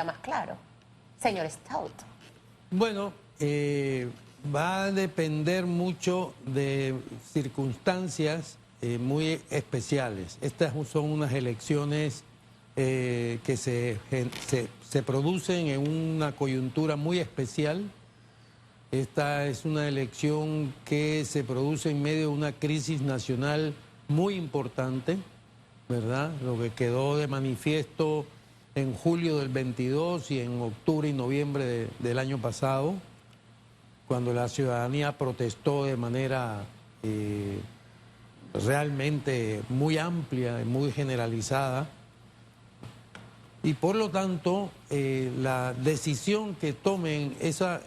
más claro. Señor Stout. Bueno, va a depender mucho de circunstancias muy especiales. Estas son unas elecciones que se producen en una coyuntura muy especial. Esta es una elección que se produce en medio de una crisis nacional muy importante, ¿verdad? Lo que quedó de manifiesto en julio del 22 y en octubre y noviembre del año pasado, cuando la ciudadanía protestó de manera realmente muy amplia y muy generalizada. Y por lo tanto, la decisión que tomen, eso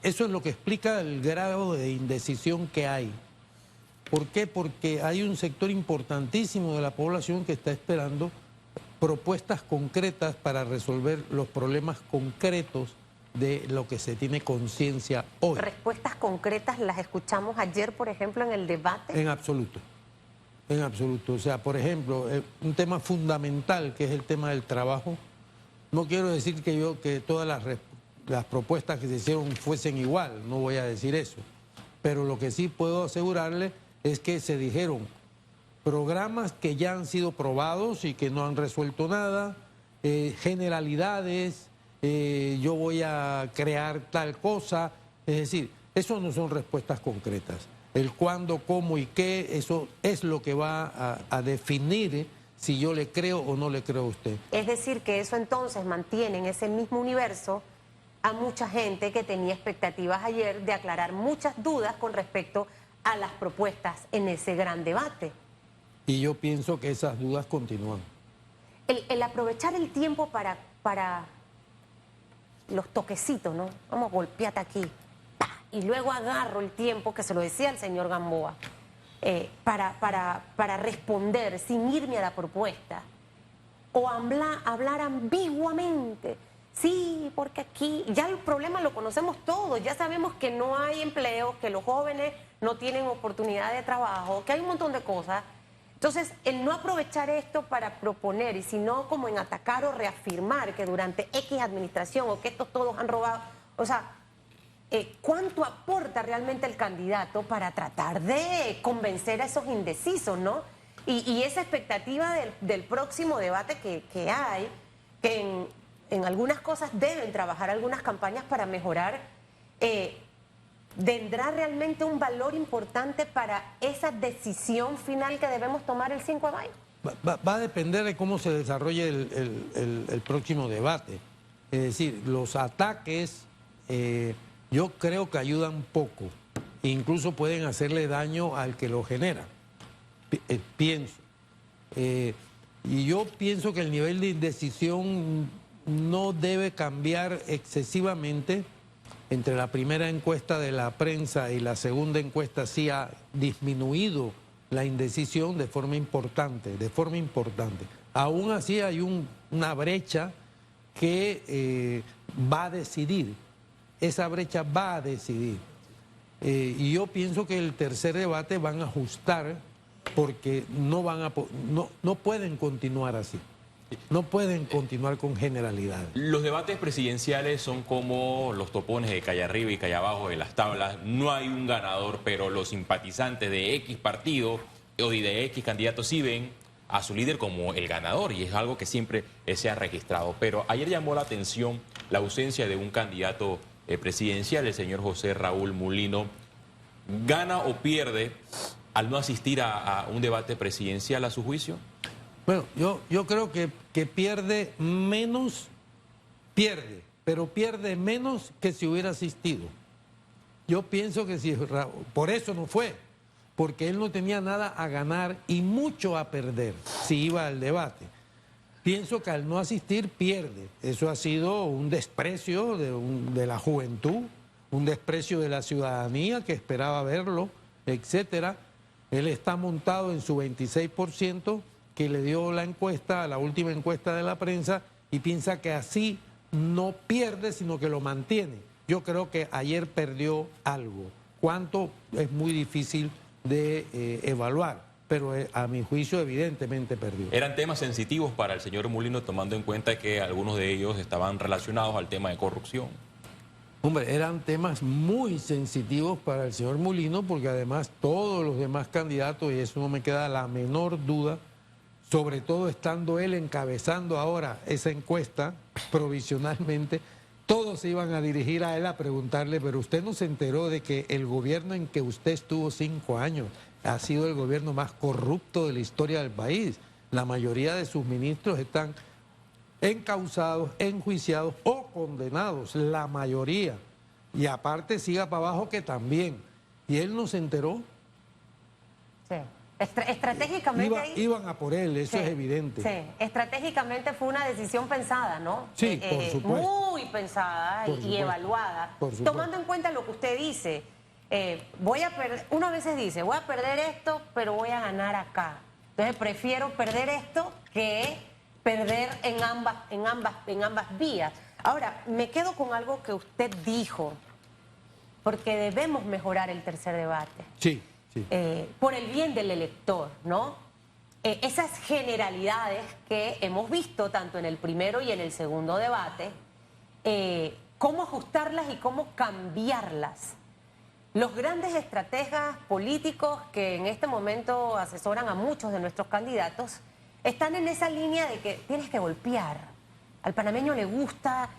es lo que explica el grado de indecisión que hay. ¿Por qué? Porque hay un sector importantísimo de la población que está esperando propuestas concretas para resolver los problemas concretos de lo que se tiene conciencia hoy. ¿Respuestas concretas las escuchamos ayer, por ejemplo, en el debate? En absoluto. En absoluto. O sea, por ejemplo, un tema fundamental que es el tema del trabajo. No quiero decir que todas las propuestas que se hicieron fuesen igual, no voy a decir eso. Pero lo que sí puedo asegurarle es que se dijeron programas que ya han sido probados y que no han resuelto nada, generalidades, yo voy a crear tal cosa. Es decir, eso no son respuestas concretas. El cuándo, cómo y qué, eso es lo que va a definir si yo le creo o no le creo a usted. Es decir, que eso entonces mantiene en ese mismo universo a mucha gente que tenía expectativas ayer de aclarar muchas dudas con respecto a las propuestas en ese gran debate. Y yo pienso que esas dudas continúan. El aprovechar el tiempo para los toquecitos, ¿no? Vamos a golpearte aquí. ¡Pah! Y luego agarro el tiempo, que se lo decía el señor Gamboa, para responder sin irme a la propuesta. O hablar ambiguamente. Sí, porque aquí ya el problema lo conocemos todos, ya sabemos que no hay empleo, que los jóvenes no tienen oportunidad de trabajo, que hay un montón de cosas. Entonces, el no aprovechar esto para proponer, y sino como en atacar o reafirmar que durante X administración o que estos todos han robado, o sea, ¿cuánto aporta realmente el candidato para tratar de convencer a esos indecisos, ¿no? Y esa expectativa del próximo debate que hay, que en algunas cosas deben trabajar algunas campañas para mejorar, ¿vendrá realmente un valor importante para esa decisión final que debemos tomar el 5 de mayo? Va a depender de cómo se desarrolle el próximo debate. Es decir, los ataques yo creo que ayudan poco. Incluso pueden hacerle daño al que lo genera. Pienso. Y yo pienso que el nivel de indecisión no debe cambiar excesivamente. Entre la primera encuesta de la prensa y la segunda encuesta sí ha disminuido la indecisión de forma importante, Aún así hay una brecha que va a decidir, esa brecha va a decidir. Y yo pienso que el tercer debate van a ajustar porque no pueden continuar así. No pueden continuar con generalidades. Los debates presidenciales son como los topones de calle arriba y calle abajo de las tablas. No hay un ganador, pero los simpatizantes de X partido o de X candidato sí ven a su líder como el ganador, y es algo que siempre se ha registrado. Pero ayer llamó la atención la ausencia de un candidato presidencial, el señor José Raúl Mulino. ¿Gana o pierde al no asistir a un debate presidencial a su juicio? Bueno, yo creo que pierde menos, pero pierde menos que si hubiera asistido. Yo pienso que por eso no fue, porque él no tenía nada a ganar y mucho a perder si iba al debate. Pienso que al no asistir pierde. Eso ha sido un desprecio de la juventud, un desprecio de la ciudadanía que esperaba verlo, etcétera. Él está montado en su 26%, que le dio la encuesta, la última encuesta de la prensa, y piensa que así no pierde, sino que lo mantiene. Yo creo que ayer perdió algo. ¿Cuánto? Es muy difícil de evaluar, pero a mi juicio evidentemente perdió. ¿Eran temas sensitivos para el señor Mulino, tomando en cuenta que algunos de ellos estaban relacionados al tema de corrupción? Hombre, eran temas muy sensitivos para el señor Mulino, porque además todos los demás candidatos, y eso no me queda la menor duda, sobre todo estando él encabezando ahora esa encuesta provisionalmente, todos se iban a dirigir a él a preguntarle, pero usted no se enteró de que el gobierno en que usted estuvo 5 años ha sido el gobierno más corrupto de la historia del país. La mayoría de sus ministros están encausados, enjuiciados o condenados, la mayoría. Y aparte siga para abajo que también. Y él no se enteró. Sí. Estratégicamente Iban a por él, eso sí, es evidente. Sí, estratégicamente fue una decisión pensada, ¿no? Sí, por supuesto. Muy pensada Por y supuesto. evaluada. Por supuesto. Tomando en cuenta lo que usted dice, voy a perder, uno a veces dice, voy a perder esto, pero voy a ganar acá. Entonces prefiero perder esto que perder en ambas vías. Ahora, me quedo con algo que usted dijo, porque debemos mejorar el tercer debate. Sí, sí. Por el bien del elector, ¿no? Esas generalidades que hemos visto tanto en el primero y en el segundo debate, cómo ajustarlas y cómo cambiarlas. Los grandes estrategas políticos que en este momento asesoran a muchos de nuestros candidatos están en esa línea de que tienes que golpear. Al panameño le gusta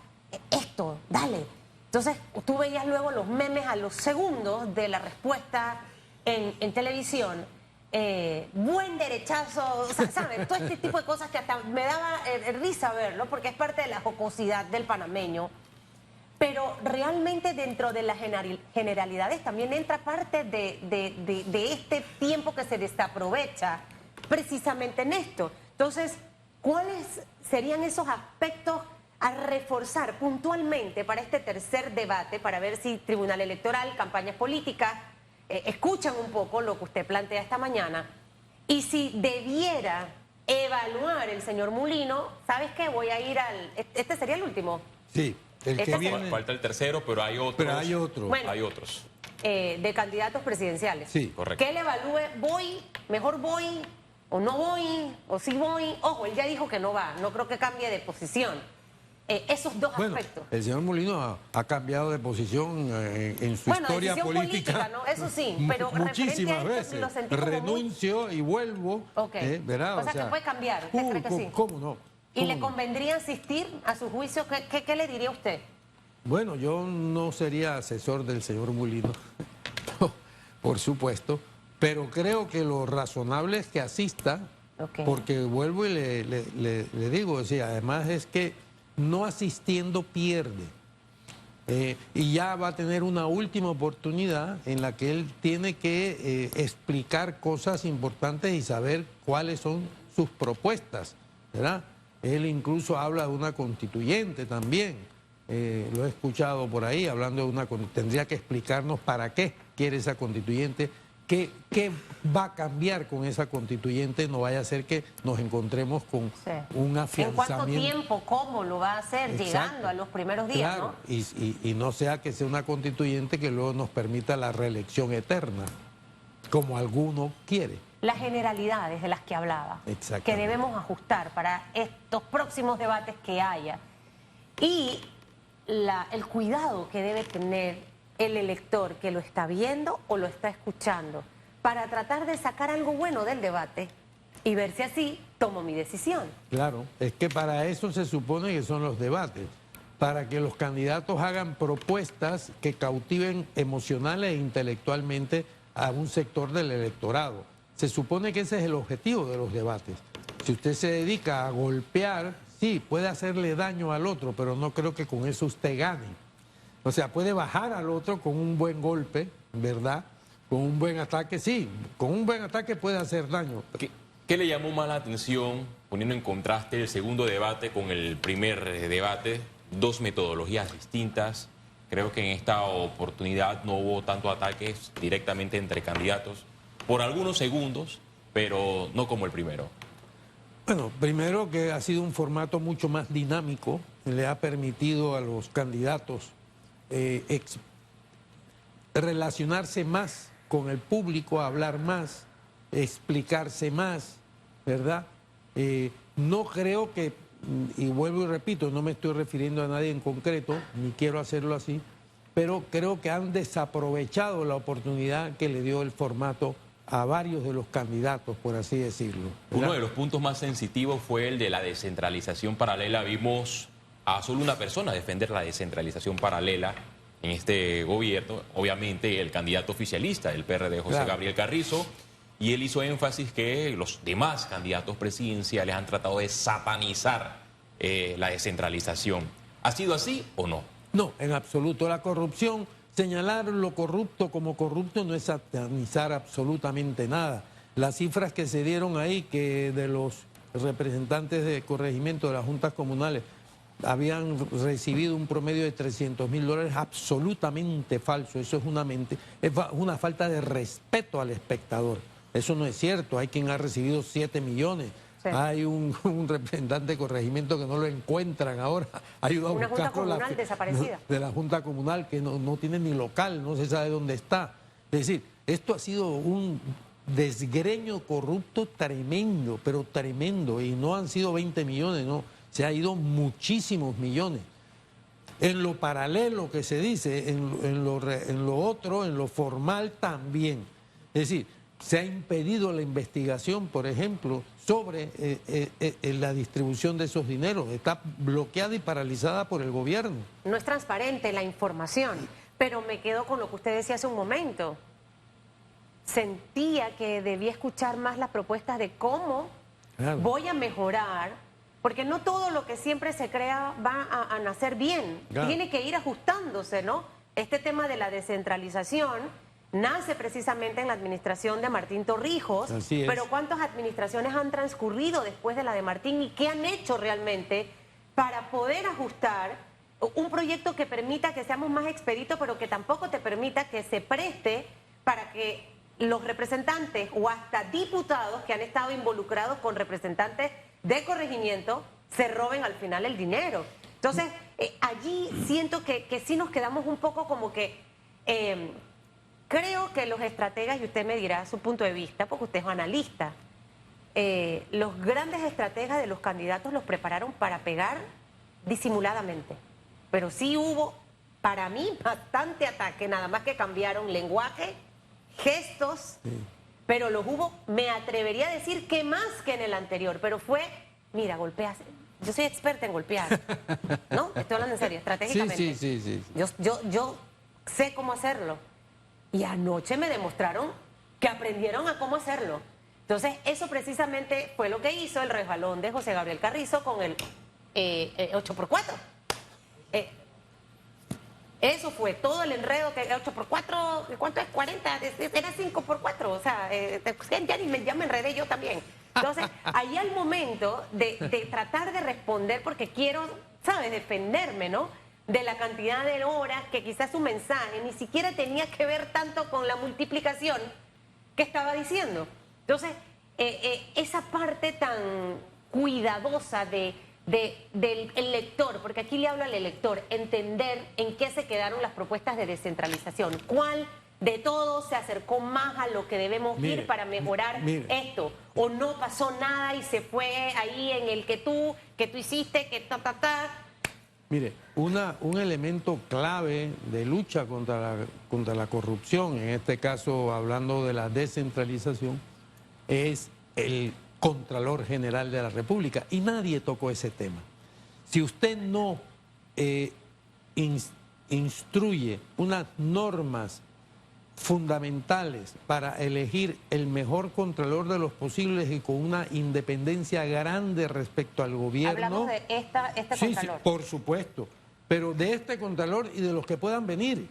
esto, dale. Entonces, tú veías luego los memes a los segundos de la respuesta en televisión. Buen derechazo, ¿sabes? Todo este tipo de cosas que hasta me daba risa verlo, porque es parte de la jocosidad del panameño. Pero realmente dentro de las generalidades también entra parte de este tiempo que se desaprovecha precisamente en esto. Entonces, ¿cuáles serían esos aspectos a reforzar puntualmente para este tercer debate, para ver si Tribunal Electoral, campañas políticas, escuchan un poco lo que usted plantea esta mañana? Y si debiera evaluar el señor Mulino, ¿sabes qué? Voy a ir al... Este sería el último. Sí, el que viene... Falta el tercero, pero hay otros. Pero hay otro. Bueno, hay otros. De candidatos presidenciales. Sí, correcto. Que él evalúe, voy, mejor voy, o no voy, o sí voy. Ojo, él ya dijo que no va, no creo que cambie de posición. Esos dos Bueno, aspectos. el señor Molino ha cambiado de posición en su historia decisión política, ¿no? Eso sí, pero muchísimas referente a esto, veces. lo sentí como Renuncio y vuelvo. Ok. ¿Verdad? O sea, que puede cambiar, ¿usted cree que sí? ¿Cómo no? ¿Y ¿Cómo le no? convendría asistir a su juicio? ¿Qué le diría usted? Bueno, yo no sería asesor del señor Molino, por supuesto, pero creo que lo razonable es que asista, porque vuelvo y le digo, o sea, además es que no asistiendo pierde. Y ya va a tener una última oportunidad en la que él tiene que explicar cosas importantes y saber cuáles son sus propuestas, ¿verdad? Él incluso habla de una constituyente también. Lo he escuchado por ahí hablando de una... Tendría que explicarnos para qué quiere esa constituyente, qué va a cambiar con esa constituyente, no vaya a ser que nos encontremos con un afianzamiento. ¿En cuánto tiempo? ¿Cómo lo va a hacer? Exacto. Llegando a los primeros días, claro, ¿no? Y no sea que sea una constituyente que luego nos permita la reelección eterna, como alguno quiere. Las generalidades de las que hablaba, que debemos ajustar para estos próximos debates que haya. Y el cuidado que debe tener el elector que lo está viendo o lo está escuchando para tratar de sacar algo bueno del debate y ver si así tomo mi decisión. Claro, es que para eso se supone que son los debates, para que los candidatos hagan propuestas que cautiven emocional e intelectualmente a un sector del electorado. Se supone que ese es el objetivo de los debates. Si usted se dedica a golpear, sí, puede hacerle daño al otro, pero no creo que con eso usted gane. O sea, puede bajar al otro con un buen golpe, ¿verdad? Con un buen ataque, sí, con un buen ataque puede hacer daño. ¿Qué le llamó más la atención, poniendo en contraste el segundo debate con el primer debate? Dos metodologías distintas. Creo que en esta oportunidad no hubo tanto ataques directamente entre candidatos, por algunos segundos, pero no como el primero. Bueno, primero que ha sido un formato mucho más dinámico, le ha permitido a los candidatos relacionarse más con el público, hablar más, explicarse más, ¿verdad? No creo que, y vuelvo y repito, no me estoy refiriendo a nadie en concreto, ni quiero hacerlo así, pero creo que han desaprovechado la oportunidad que le dio el formato a varios de los candidatos, por así decirlo, ¿verdad? Uno de los puntos más sensitivos fue el de la descentralización paralela. Vimos a solo una persona defender la descentralización paralela en este gobierno, obviamente el candidato oficialista del PRD, José Claro. Gabriel Carrizo, y él hizo énfasis que los demás candidatos presidenciales han tratado de satanizar la descentralización. ¿Ha sido así o no? No, en absoluto. La corrupción, señalar lo corrupto como corrupto no es satanizar absolutamente nada. Las cifras que se dieron ahí, que de los representantes de corregimiento de las juntas comunales habían recibido un promedio de $300.000, absolutamente falso. Eso es una falta de respeto al espectador. Eso no es cierto. Hay quien ha recibido 7 millones. Sí. Hay un representante de corregimiento que no lo encuentran ahora. Ha ido a Una junta buscarlo comunal desaparecida. de la junta comunal que no tiene ni local, no se sabe dónde está. Es decir, esto ha sido un desgreño corrupto tremendo, pero tremendo. Y no han sido 20 millones, no. Se ha ido muchísimos millones. En lo paralelo que se dice, en lo otro, en lo formal también. Es decir, se ha impedido la investigación, por ejemplo, sobre la distribución de esos dineros. Está bloqueada y paralizada por el gobierno. No es transparente la información, pero me quedo con lo que usted decía hace un momento. Sentía que debía escuchar más las propuestas de cómo Claro. voy a mejorar, porque no todo lo que siempre se crea va a nacer bien. Claro. Tiene que ir ajustándose, ¿no? Este tema de la descentralización nace precisamente en la administración de Martín Torrijos, Así es. pero ¿cuántas administraciones han transcurrido después de la de Martín y qué han hecho realmente para poder ajustar un proyecto que permita que seamos más expeditos, pero que tampoco te permita que se preste para que los representantes o hasta diputados que han estado involucrados con representantes de corregimiento se roben al final el dinero? Entonces, allí siento que sí nos quedamos un poco como que... creo que los estrategas, y usted me dirá su punto de vista, porque usted es analista, los grandes estrategas de los candidatos los prepararon para pegar disimuladamente. Pero sí hubo, para mí, bastante ataque, nada más que cambiaron lenguaje, gestos, pero los hubo, me atrevería a decir que más que en el anterior, pero fue, mira, golpeas. Yo soy experta en golpear, ¿no? Estoy hablando en serio, estratégicamente. Sí. Yo sé cómo hacerlo. Y anoche me demostraron que aprendieron a cómo hacerlo. Entonces, eso precisamente fue lo que hizo el resbalón de José Gabriel Carrizo con el 8x4. Eso fue todo el enredo, que 8x4, ¿cuánto es? 40, era 5x4, o sea, ya me enredé yo también. Entonces, ahí al momento de tratar de responder, porque quiero, ¿sabes?, defenderme, ¿no?, de la cantidad de horas que quizás su mensaje ni siquiera tenía que ver tanto con la multiplicación que estaba diciendo. Entonces, esa parte tan cuidadosa del lector, porque aquí le hablo al elector, entender en qué se quedaron las propuestas de descentralización, cuál de todos se acercó más a lo que debemos ir para mejorar esto, o no pasó nada y se fue ahí en el que tú hiciste, que ta. Mire, un elemento clave de lucha contra la corrupción, en este caso hablando de la descentralización, es el Contralor General de la República, y nadie tocó ese tema. Si usted no instruye unas normas fundamentales para elegir el mejor contralor de los posibles y con una independencia grande respecto al gobierno. Hablamos de este contralor. Sí, por supuesto, pero de este contralor y de los que puedan venir.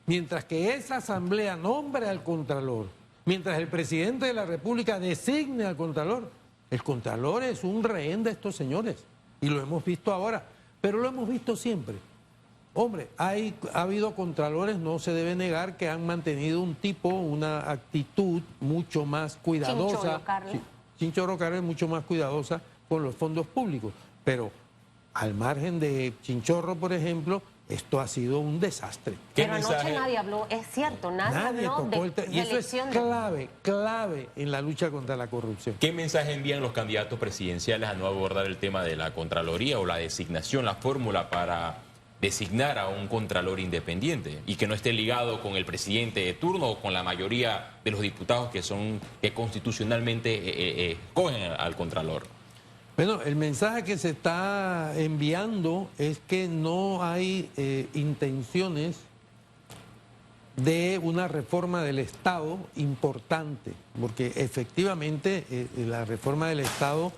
Mientras que esa asamblea nombre al contralor, mientras el presidente de la República designe al contralor, el contralor es un rehén de estos señores. Y lo hemos visto ahora, pero lo hemos visto siempre. Hombre, ha habido contralores, no se debe negar, que han mantenido una actitud mucho más cuidadosa. Chinchorro Carlos es mucho más cuidadosa con los fondos públicos. Pero al margen de Chinchorro, por ejemplo, esto ha sido un desastre. ¿Qué Pero mensaje? anoche nadie habló, es cierto, nadie habló tocó de y eso es reelección clave en la lucha contra la corrupción. ¿Qué mensaje envían los candidatos presidenciales a no abordar el tema de la Contraloría o la designación, la fórmula para designar a un Contralor independiente y que no esté ligado con el presidente de turno o con la mayoría de los diputados que constitucionalmente escogen al Contralor? Bueno, el mensaje que se está enviando es que no hay intenciones de una reforma del Estado importante, porque efectivamente la reforma del Estado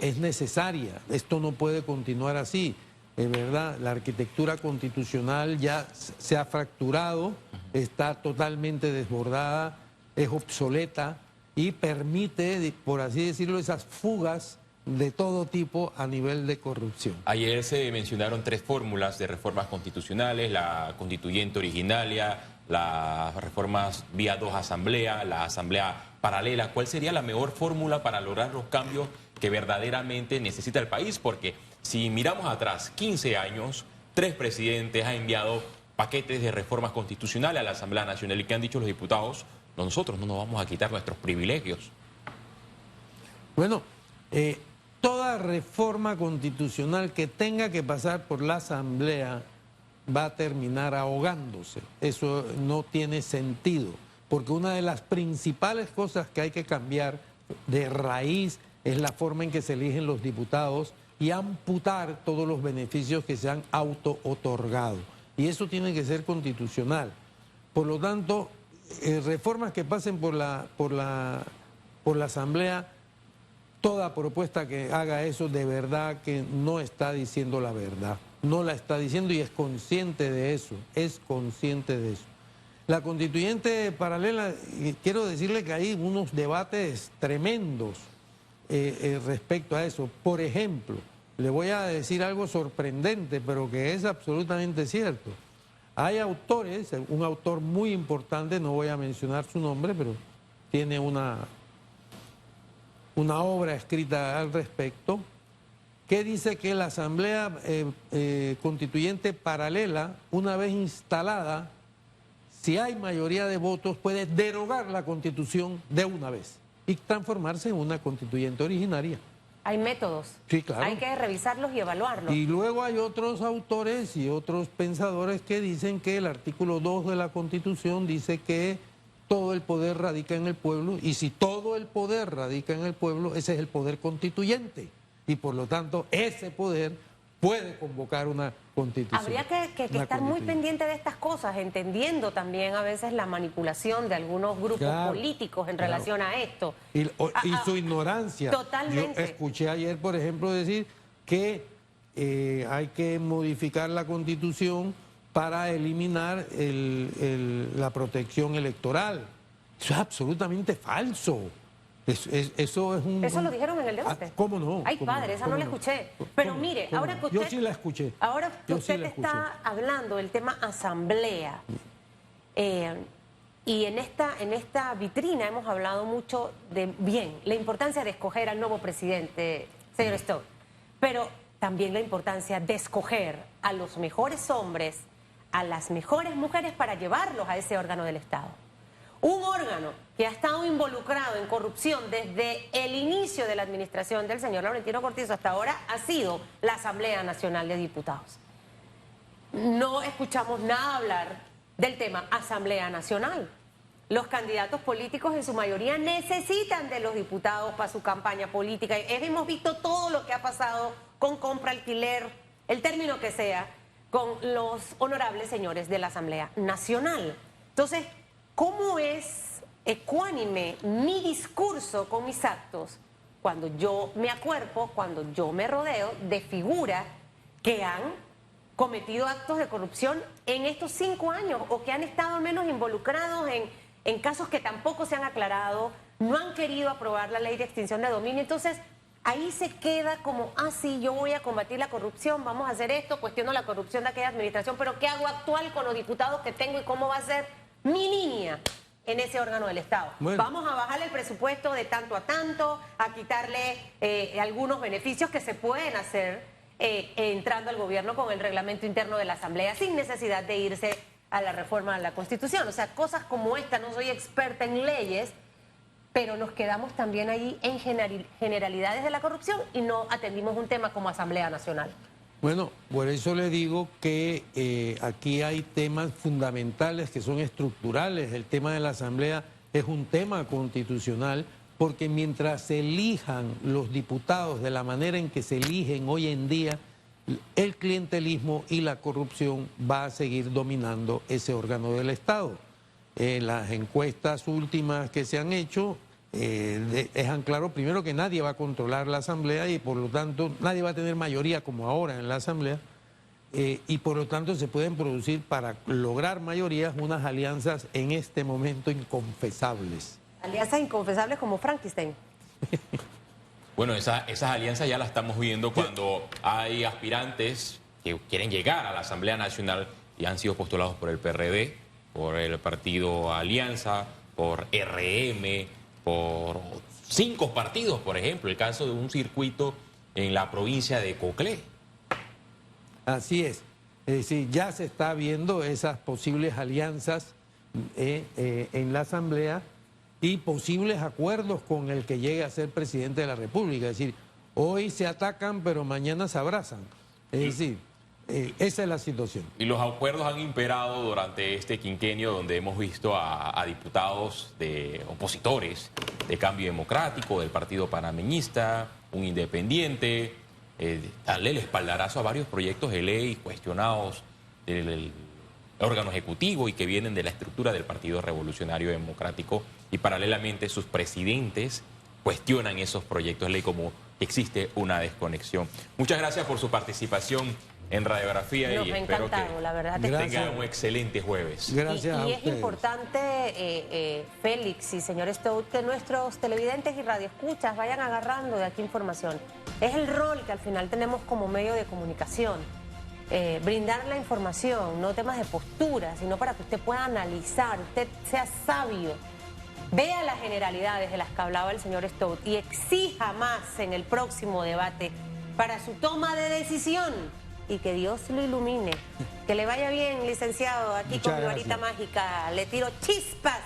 es necesaria. Esto no puede continuar así. Es verdad, la arquitectura constitucional ya se ha fracturado, está totalmente desbordada, es obsoleta y permite, por así decirlo, esas fugas de todo tipo a nivel de corrupción. Ayer se mencionaron 3 fórmulas de reformas constitucionales: la constituyente originaria, las reformas vía 2 asamblea, la asamblea paralela. ¿Cuál sería la mejor fórmula para lograr los cambios que verdaderamente necesita el país? Porque si miramos atrás, 15 años, 3 presidentes han enviado paquetes de reformas constitucionales a la Asamblea Nacional y que han dicho los diputados: nosotros no nos vamos a quitar nuestros privilegios. Bueno, toda reforma constitucional que tenga que pasar por la Asamblea va a terminar ahogándose. Eso no tiene sentido, porque una de las principales cosas que hay que cambiar de raíz es la forma en que se eligen los diputados y amputar todos los beneficios que se han auto-otorgado. Y eso tiene que ser constitucional. Por lo tanto, reformas que pasen por la Asamblea, toda propuesta que haga eso de verdad que no está diciendo la verdad. No la está diciendo y es consciente de eso, La constituyente paralela, quiero decirle que hay unos debates tremendos respecto a eso. Por ejemplo, le voy a decir algo sorprendente, pero que es absolutamente cierto. Hay autores, un autor muy importante, no voy a mencionar su nombre, pero tiene una obra escrita al respecto, que dice que la Asamblea Constituyente paralela, una vez instalada, si hay mayoría de votos, puede derogar la Constitución de una vez y transformarse en una constituyente originaria. Hay métodos. Sí, claro. Hay que revisarlos y evaluarlos. Y luego hay otros autores y otros pensadores que dicen que el artículo 2 de la Constitución dice que todo el poder radica en el pueblo, y si todo el poder radica en el pueblo, ese es el poder constituyente. Y por lo tanto, ese poder puede convocar una constitución. Habría que estar muy pendiente de estas cosas, entendiendo también a veces la manipulación de algunos grupos políticos en relación a esto. Y su ignorancia. Totalmente. Yo escuché ayer, por ejemplo, decir que hay que modificar la Constitución para eliminar la protección electoral. Eso es absolutamente falso. Eso lo dijeron en el debate. ¿Cómo no? Ay, padre, esa no la escuché. Pero mire, ahora que usted... Yo sí la escuché. Ahora que usted está hablando del tema asamblea, y en esta vitrina hemos hablado mucho de, la importancia de escoger al nuevo presidente, señor Stowe, pero también la importancia de escoger a los mejores hombres, a las mejores mujeres para llevarlos a ese órgano del Estado. Un órgano que ha estado involucrado en corrupción desde el inicio de la administración del señor Laurentino Cortizo hasta ahora ha sido la Asamblea Nacional de Diputados. No escuchamos nada hablar del tema Asamblea Nacional. Los candidatos políticos en su mayoría necesitan de los diputados para su campaña política. Hemos visto todo lo que ha pasado con compra, alquiler, el término que sea, con los honorables señores de la Asamblea Nacional. Entonces, ¿cómo es ecuánime mi discurso con mis actos cuando yo me acuerpo, cuando yo me rodeo de figuras que han cometido actos de corrupción en estos 5 años o que han estado al menos involucrados en casos que tampoco se han aclarado, no han querido aprobar la ley de extinción de dominio? Entonces, ahí se queda como, sí, yo voy a combatir la corrupción, vamos a hacer esto, cuestiono la corrupción de aquella administración, pero ¿qué hago actual con los diputados que tengo y cómo va a ser mi línea en ese órgano del Estado? Bueno. Vamos a bajarle el presupuesto de tanto a tanto, a quitarle algunos beneficios que se pueden hacer entrando al gobierno con el reglamento interno de la Asamblea sin necesidad de irse a la reforma de la Constitución. O sea, cosas como esta, no soy experta en leyes, pero nos quedamos también ahí en generalidades de la corrupción y no atendimos un tema como Asamblea Nacional. Bueno, por eso le digo que aquí hay temas fundamentales que son estructurales. El tema de la Asamblea es un tema constitucional, porque mientras se elijan los diputados de la manera en que se eligen hoy en día, el clientelismo y la corrupción va a seguir dominando ese órgano del Estado. Las encuestas últimas que se han hecho dejan claro primero que nadie va a controlar la Asamblea y por lo tanto nadie va a tener mayoría como ahora en la Asamblea y por lo tanto se pueden producir para lograr mayorías unas alianzas en este momento inconfesables. Alianzas inconfesables como Frankenstein. Bueno, esas alianzas ya las estamos viendo cuando hay aspirantes que quieren llegar a la Asamblea Nacional y han sido postulados por el PRD, por el partido Alianza, por RM, por 5 partidos, por ejemplo, el caso de un circuito en la provincia de Coclé. Así es decir, ya se está viendo esas posibles alianzas en la Asamblea y posibles acuerdos con el que llegue a ser presidente de la República. Es decir, hoy se atacan, pero mañana se abrazan. Es decir, esa es la situación. Y los acuerdos han imperado durante este quinquenio, donde hemos visto a diputados de opositores de Cambio Democrático, del Partido Panameñista, un independiente, darle el espaldarazo a varios proyectos de ley cuestionados del órgano ejecutivo y que vienen de la estructura del Partido Revolucionario Democrático, y paralelamente sus presidentes cuestionan esos proyectos de ley como existe una desconexión. Muchas gracias por su participación en Radiografía y espero que la verdad. tengan un excelente jueves. Gracias a y es ustedes. importante, Félix y señor Stout, que nuestros televidentes y radioescuchas vayan agarrando de aquí información. Es el rol que al final tenemos como medio de comunicación. Brindar la información, no temas de postura, sino para que usted pueda analizar, usted sea sabio, vea las generalidades de las que hablaba el señor Stout y exija más en el próximo debate para su toma de decisión y que Dios lo ilumine. Que le vaya bien, licenciado, aquí Muchas con mi varita gracias. mágica, le tiro chispas